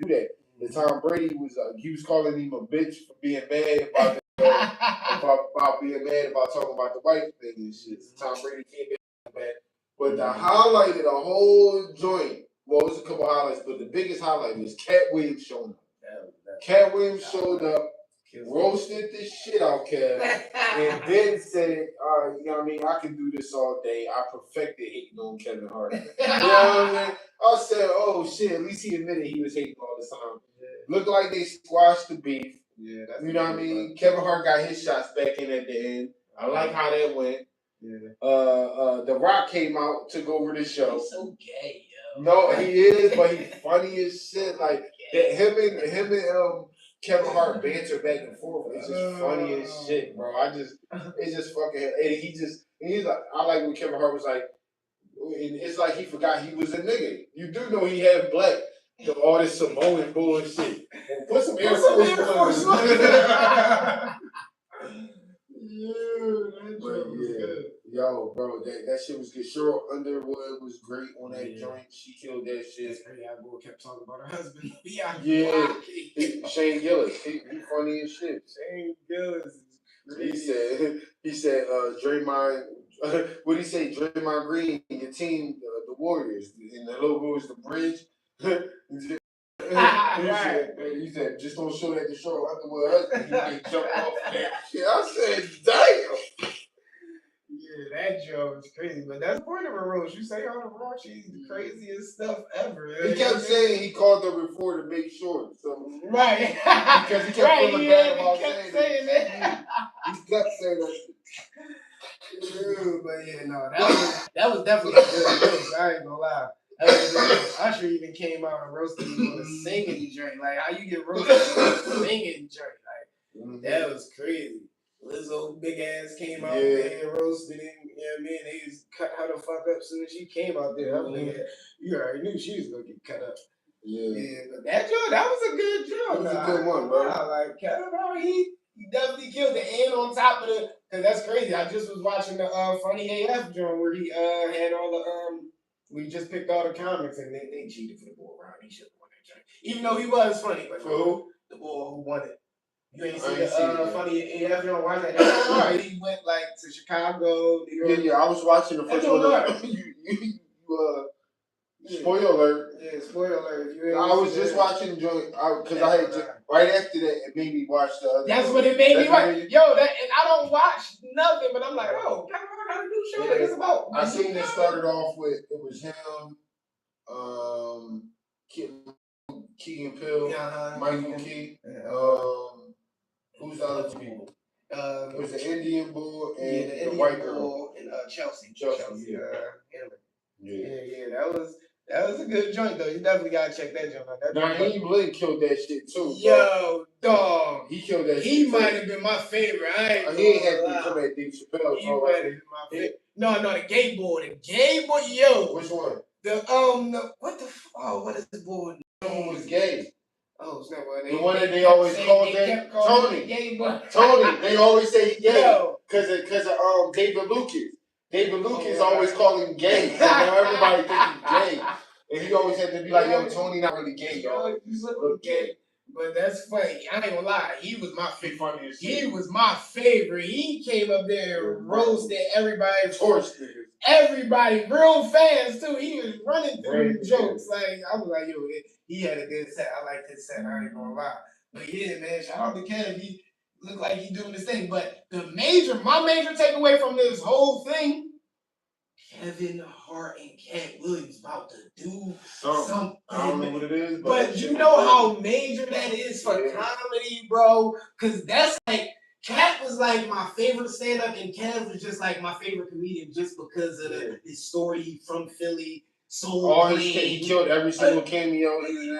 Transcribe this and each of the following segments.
that. The Tom Brady was he was calling him a bitch for being mad about about being mad about talking about the white thing and shit. So Tom Brady came back. But the highlight of the whole joint, well, it was a couple highlights, but the biggest highlight was Cat Williams showing up. Cat Williams showed up, roasted the shit out Kev, and then said, you know what I mean, I can do this all day. I perfected hating on Kevin Hart. You know what I mean? I said, oh shit, at least he admitted he was hating all the time. Yeah. Looked like they squashed the beef. Yeah, you know what I mean? Kevin Hart got his shots back in at the end. I like how that went. Yeah. The Rock came out, took over the show. He's so gay, yo. No, he is, but he's funny as shit. Like that, him and Kevin Hart banter back and forth. It's just funny as shit, bro. It's just fucking. And he's like, I like when Kevin Hart was like, it's like he forgot he was a nigga. You do know he had black. All this Samoan bullshit. Put some Air Force on. Yo, bro, that shit was good. Cheryl Underwood was great on that joint. She killed that shit. That's crazy. That boy kept talking about her husband. Yeah. Shane Gillis. He funny as shit. Shane Gillis is crazy. He said, Draymond, what did he say? Draymond Green, your team, the Warriors, and the logo is the bridge. He said, just don't show that to Cheryl Underwood husband. He can jump off that shit. I said, damn. Yeah, that joke is crazy, but that's the point of a roast. You say on the raunchy, the craziest stuff ever. He kept saying he called the reporter to make sure. So right, because he kept feeling bad about saying that. He kept saying that. But yeah, no, that was definitely a good roast. I ain't gonna lie. Usher even came out and roasted me on a singing joint. Like how you get roasted on a singing joint? Like that was crazy. Lizzo big ass came out there and roasted him. You know what I mean? They just cut her the fuck up as soon as she came out there. I was like, you already knew she was gonna get cut up. Yeah, but that joint, that was a good joint. That was a good one, bro. I like Kevin Hart, he definitely killed it. And on top of the, cause that's crazy. I just was watching the Funny AF joint where he had all the we just picked all the comics and they cheated for the boy around. He should have won that joint. Even though he was funny, but for who? The boy who won it. You ain't seen the Funny AF, you don't watch that. That's all right. He went like to Chicago, New York. Yeah, I was watching the first one. Spoiler alert. Yeah, spoiler alert. I was just watching the joint because I had right after that it made me watch the other. That's what it made me watch. Yo, and I don't watch nothing, but I'm like, oh, Kevin Hart got a new show that it's about. I seen it started off with it was him, Key and Peele, Michael Key, who's the other two people? It was the Indian bull and the white girl and Chelsea. Yeah. That was a good joint though. You definitely gotta check that joint out. Naheem Blake killed that shit too. Yo, dog. He killed that shit. He might have been my favorite. He ain't had to come at Dave Chappelle. He might have been my favorite. No, the gay boy. The gay boy, yo. Which one? What is the boy? Someone was gay. Oh, it's not one. The one that they always called that Tony. Tony. They always say he gay because of David Lucas. David Lucas always call him gay. So now everybody think he's gay. And he always had to be like, yo, Tony not really gay, y'all. He's look gay. But that's funny. I ain't gonna lie. He was my favorite. He was my favorite. He came up there and roasted everybody. Torched niggas. Everybody, real fans too. He was running through jokes. Like I was like, yo, he had a good set. I like his set. I ain't gonna lie. But yeah, man, shout out to Kev. He looked like he doing this thing. But my major takeaway from this whole thing, Kevin Hart and Cat Williams about to do something. I don't know what it is, but you know how major that is for comedy, bro. Cause that's like. Cat was like my favorite stand-up, and Kev was just like my favorite comedian just because of his story from Philly. He killed every single cameo.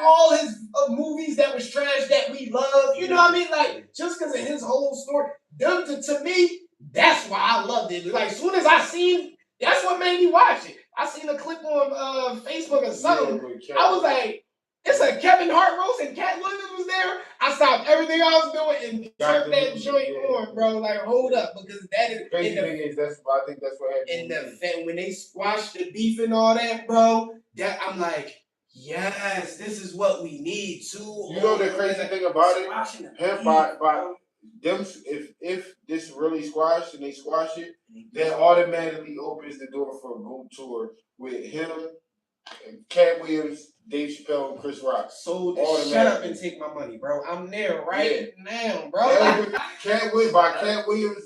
All his movies that was trash that we love. You know what I mean? Like, just because of his whole story. To me, that's why I loved it. Like, as soon as I seen, that's what made me watch it. I seen a clip on Facebook or something. I was like, it's a Kevin Hart roast and Cat Williams was there. I stopped everything I was doing and turned that joint on, bro. Like, hold up, because that is. Crazy thing is, I think that's what happened. And when they squashed the beef and all that, bro, that I'm like, Yes, this is what we need too. You know the crazy thing about it? Him by them if this really squashed and they squash it, that automatically opens the door for a group tour with him, Cat Williams, Dave Chappelle, and Chris Rock. So shut up and take my money, bro. I'm there right now, bro. Cat Williams,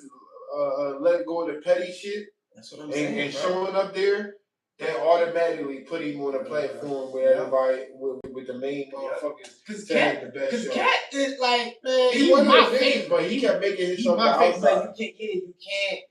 let go of the petty shit. That's what I'm saying, and bro. showing up there, they automatically put him on a platform where everybody with the main motherfuckers. Because Cat is like, man, he wasn't my favorite, but he kept making himself the outside. But you can't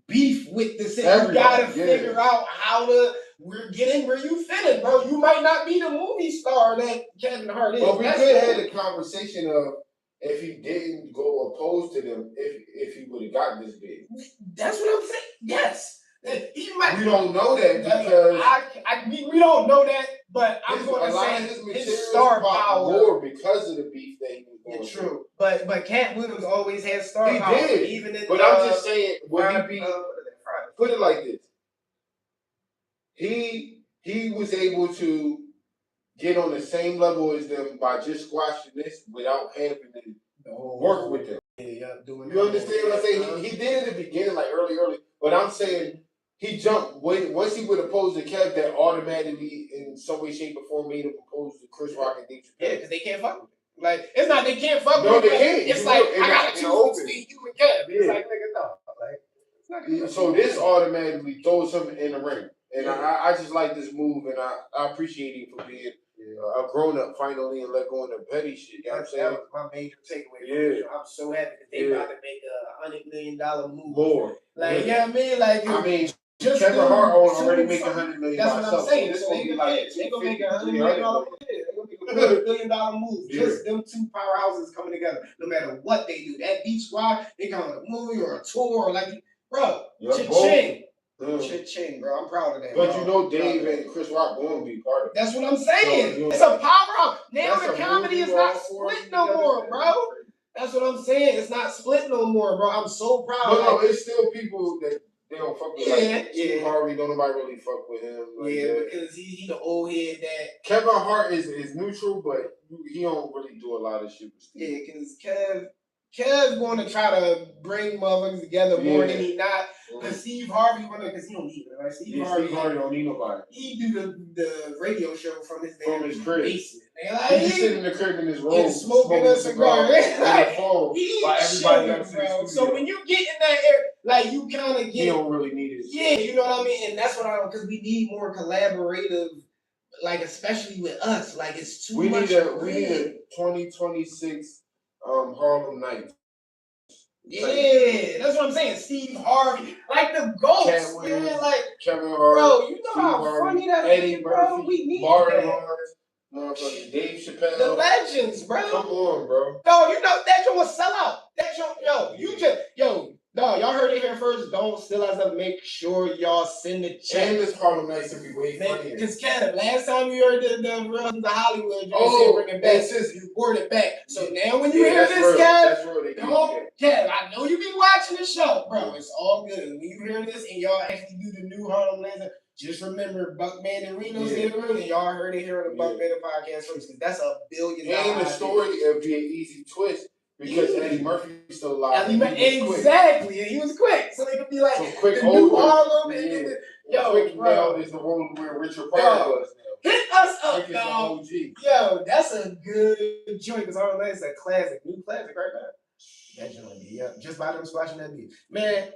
beef with the city. You gotta figure out how to. We're getting where you fit in, bro. You might not be the movie star that Kevin Hart is. But we could have had a conversation of if he didn't go opposed to them, if he would have got this big. That's what I'm saying. Yes. We don't know that because we don't know that, but I'm going to say his star power more because of the beef that he was going through. True, but Cat Williams always had star power. He did, even in but I'm just saying, would he be? Put it like this: he was able to get on the same level as them by just squashing this without having to work with them. You understand what I'm saying? He did in the beginning, like early, but I'm saying he jumped once he would oppose the Kev, that automatically in some way, shape, or form made him oppose to Chris Rock and Dave Chappelle. Yeah, because they can't fuck with him. Like it's not they can't fuck with him. No, they can't. It's like I gotta choose between you and Kev. It's like nigga, no. Like it's not gonna so this automatically throws him in the ring. And I just like this move, and I appreciate him for being a grown up finally and let go of the petty shit. You know what I'm saying? That was my major takeaway. Yeah. I'm so happy that they about to make $100 million move. More. Like, you know what I mean? Like, I mean, just Kevin Hart already make $100 million. That's what I'm saying. So they gonna make $100 million. They're gonna make $1 billion move. Just them two powerhouses coming together. No matter what they do, that Beach Squad, they come on a movie or a tour or like, bro, cha-ching. Cha-ching, bro. I'm proud of that. But you know, Dave and Chris Rock going to be part of it. That's what I'm saying. So, it's a powerhouse. Now the comedy is not split no more, bro. That's what I'm saying. It's not split no more, bro. I'm so proud. No, it's still people that they don't fuck with. Steve Harvey, don't nobody really fuck with him. Because he the old head that. Kevin Hart is neutral, but he don't really do a lot of shit with Steve. Yeah, because Kev's going to try to bring motherfuckers together more than he not. Because Steve Harvey, because he don't need it, right? Steve Harvey don't need nobody. He do the radio show from his crib. basement. Like, he just sitting in the crib in his room, smoking a cigar. Like, phone, while everybody else bro. So when you get in that area, like you kind of get. He don't really need it. Yeah, you know what I mean? And that's what because we need more collaborative, like especially with us. Like it's too much. We need a 2026 Harlem Nights. Yeah, that's what I'm saying. Steve Harvey, like the ghosts, man. Like Kevin Hart, bro, you know Steve how Harvey, funny that Eddie is, bro. Murphy, We need Martin that. Lawrence, motherfucking Dave Chappelle, the legends, bro. Come on, bro. No, you know that joint was sell out. That joint, no, y'all heard it here first. Don't steal us up. Make sure y'all send the check. And this Harlem Nights will be way funnier. Because Canada, last time we heard the Hollywood, you bring it back. You brought it back. So now when you hear this, Kev, I know you be watching the show, bro. It's all good. When you hear this and y'all actually do the new Harlem Nights, just remember BuckBanditP did it early. Y'all heard it here on the BuckBandit podcast first. Because that's $1 billion. And the story it'll be an easy twist. Because Eddie Murphy's still alive. Exactly. And he was quick. So they could be like, quick the new Harlem. Quick now is the role where Richard Pryor was now. Hit us up, dog. Yo, that's a good joint. Because Harlem Nights is a classic. New classic right now. That joint. Yeah. Just by them squashing that beat. Man,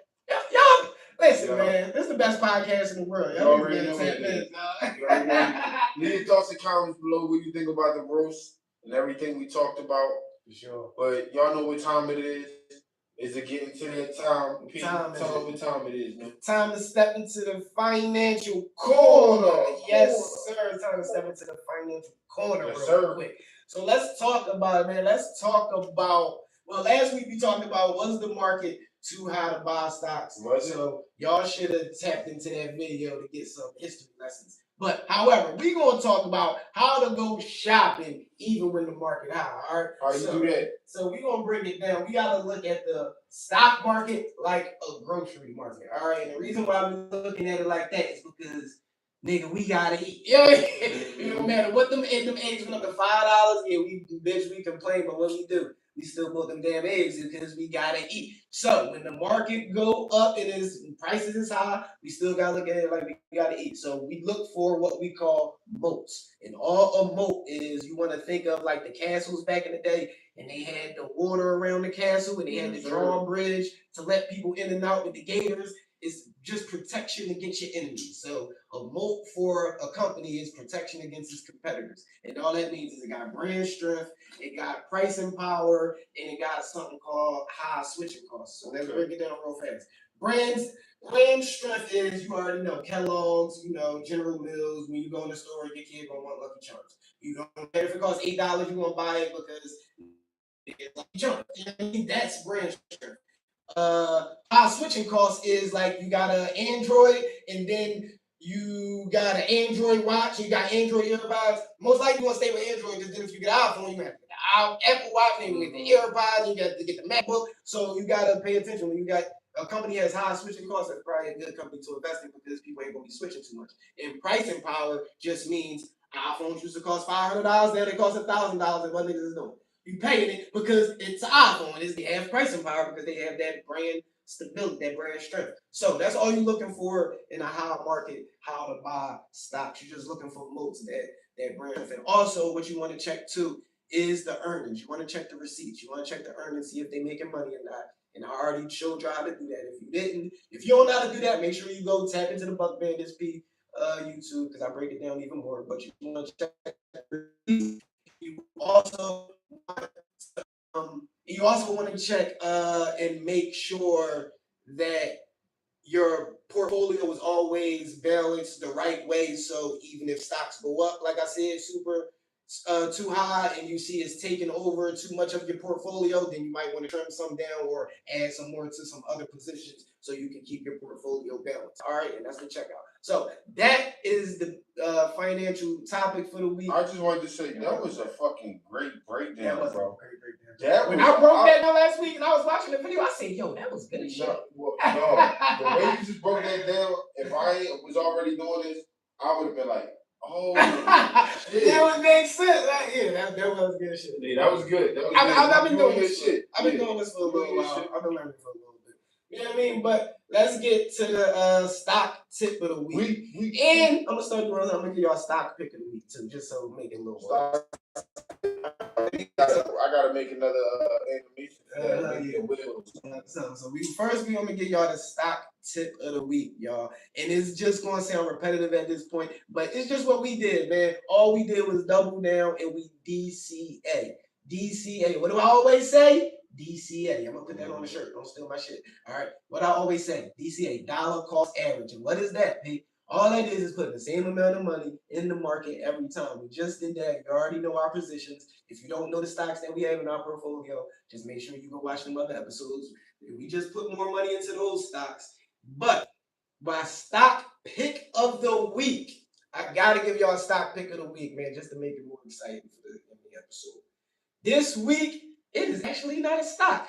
y'all, listen, man. This is the best podcast in the world. Y'all already know 10 minutes, dog. Leave your thoughts and comments below what you think about the roast and everything we talked about. For sure. But y'all know what time it is. Is it getting to that time? Tell them what time it is, man. Time to step into the financial corner. Yes, sir. Time to step into the financial corner real quick. So let's talk about it, man. Let's talk about, last week we talked about was the market too high to buy stocks. So y'all should have tapped into that video to get some history lessons. But however, we're going to talk about how to go shopping even when the market high, all right? How you do that? So we're going to break it down. We got to look at the stock market like a grocery market, all right? And the reason why I'm looking at it like that is because nigga, we gotta eat. Yeah, it don't matter what them eggs went up to $5. Yeah, we complain, but what we do? We still bought them damn eggs because we gotta eat. So when the market go up and prices is high, we still gotta look at it like we gotta eat. So we look for what we call moats. And all a moat is, you want to think of like the castles back in the day, and they had the water around the castle, and they had the drawbridge to let people in and out with the gators. It's just protection against your enemies. So a moat for a company is protection against its competitors. And all that means is it got brand strength, it got pricing power, and it got something called high switching costs. So let's break it down real fast. Brand strength is, you already know, Kellogg's, General Mills. When you go in the store, your kid gonna want Lucky Charms. You don't care if it costs $8, you gonna buy it because it's Lucky Charms. That's brand strength. High switching costs is like you got an Android and then you got an Android watch, you got Android earbuds. Most likely you want to stay with Android because then if you get an iPhone, you have to get the Apple Watch, then you get the earbuds, you got to get the MacBook. So you got to pay attention. When you got a company has high switching costs, that's probably a good company to invest in because people ain't going to be switching too much. And pricing power just means iPhones used to cost $500, now they cost $1,000, and what niggas is doing? You paying it because it's an iPhone. They have pricing power because they have that brand stability, that brand strength. So that's all you're looking for in a high market, how to buy stocks. You're just looking for moats, that brand. And also, what you want to check too is the earnings. You want to check the receipts. You want to check the earnings, see if they're making money or not. And I already showed you how to do that. If you don't know how to do that, make sure you go tap into the BuckBanditP YouTube because I break it down even more. But you want to check the receipts. You also want to check and make sure that your portfolio is always balanced the right way. So even if stocks go up, like I said, super too high, and you see it's taking over too much of your portfolio, then you might want to trim some down or add some more to some other positions so you can keep your portfolio balanced. All right, and that's the checkout. So that is the financial topic for the week. I just wanted to say that was a fucking great breakdown, bro. A great breakdown. When I broke that down last week and I was watching the video, I said, "Yo, that was good shit." No, the way you just broke that down, if I was already doing this, I would have been like, "Oh, shit." That would make sense. Yeah, that was good shit. Yeah, that was good. I've been doing this shit. I've been doing this for a little while. I've been learning for a little bit. You know what I mean? But let's get to the stock tip of the week. And I'm gonna start doing. I'm gonna give y'all a stock pick of the week too, just so make it a little more. I gotta make another animation. So we're gonna give y'all the stock tip of the week, y'all. And it's just gonna sound repetitive at this point, but it's just what we did, man. All we did was double down and we DCA. DCA. What do I always say? DCA. I'm gonna put that on the shirt. Don't steal my shit. All right. What I always say, DCA, dollar cost average. And what is that, Pete? All that is putting the same amount of money in the market every time. We just did that. You already know our positions. If you don't know the stocks that we have in our portfolio, just make sure you go watch them other episodes. We just put more money into those stocks. But my stock pick of the week, I gotta give y'all a stock pick of the week, man, just to make it more exciting for the episode. This week, it is actually not a stock.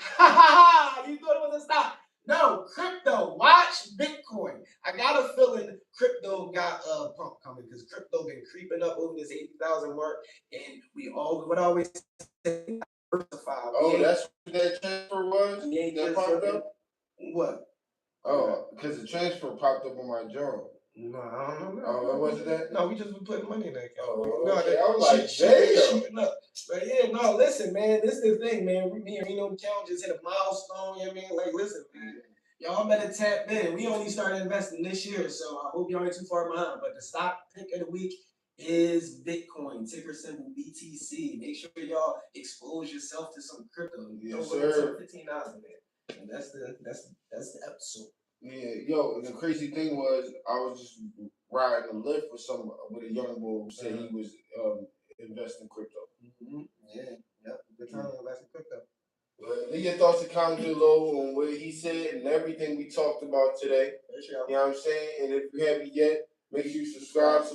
You thought it was a stock. No, crypto. Watch Bitcoin. I got a feeling crypto got a pump coming because crypto been creeping up over this 80,000 mark, and we always say diversify. Oh, that's what that transfer was? That popped up? What? Oh, because the transfer popped up on my journal. No, I don't know. Oh, wasn't that? No, we just been putting money in that account. Oh, okay. I was like, damn. But yeah, no, listen, man. This is the thing, man. Me and Reno Count just hit a milestone. You know what I mean? Like, listen, man. Y'all better tap in. We only started investing this year, so I hope y'all ain't too far behind. But the stock pick of the week is Bitcoin, ticker symbol BTC. Make sure y'all expose yourself to some crypto. Yes, sir. $15 in there. And that's the episode. Yeah, yo, the crazy thing was I was just riding a lift with a young boy who said he was investing crypto. Mm-hmm. Yeah, yep. Good time to invest in crypto. Well, leave your thoughts and comments below on what he said and everything we talked about today. You know what I'm saying? And if you haven't yet, make sure you subscribe.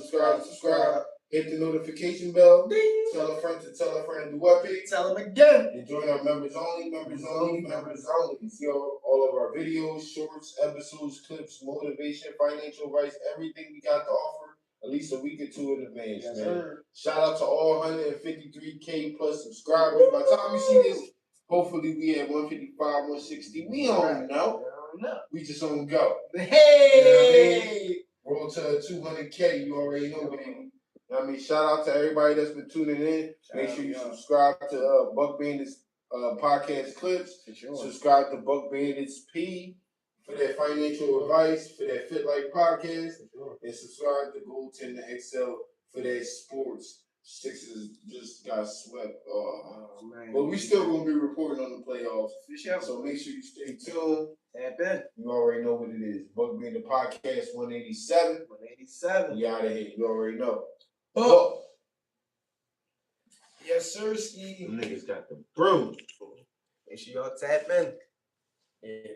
Hit the notification bell. Ding. Tell a friend to tell a friend. Do what, Pete? Tell them again. And join our members only. See all of our videos, shorts, episodes, clips, motivation, financial advice, everything we got to offer at least a week or two in advance, Yes, man. sir. Shout out to all 153K plus subscribers. By the time you see this, hopefully we at 155, 160. We don't know. We just on go. Hey! Roll to 200K. You already know, baby. I mean, shout out to everybody that's been tuning in. Make sure you subscribe to Buck Bandit's podcast clips. Sure. Subscribe to Buck Bandit's P for that financial advice, for that Fit Life podcast. Sure. And subscribe to Goaltender XL for that sports. Sixers just got swept. Oh man. But we still going to be reporting on the playoffs. Sure. So make sure you stay tuned. Tap in. You already know what it is. Buck Bandit Podcast 187. 187. We out of here. You already know. Buck. Yes, sir, Ski. Them niggas got the broom. Make sure y'all tap in. Yeah.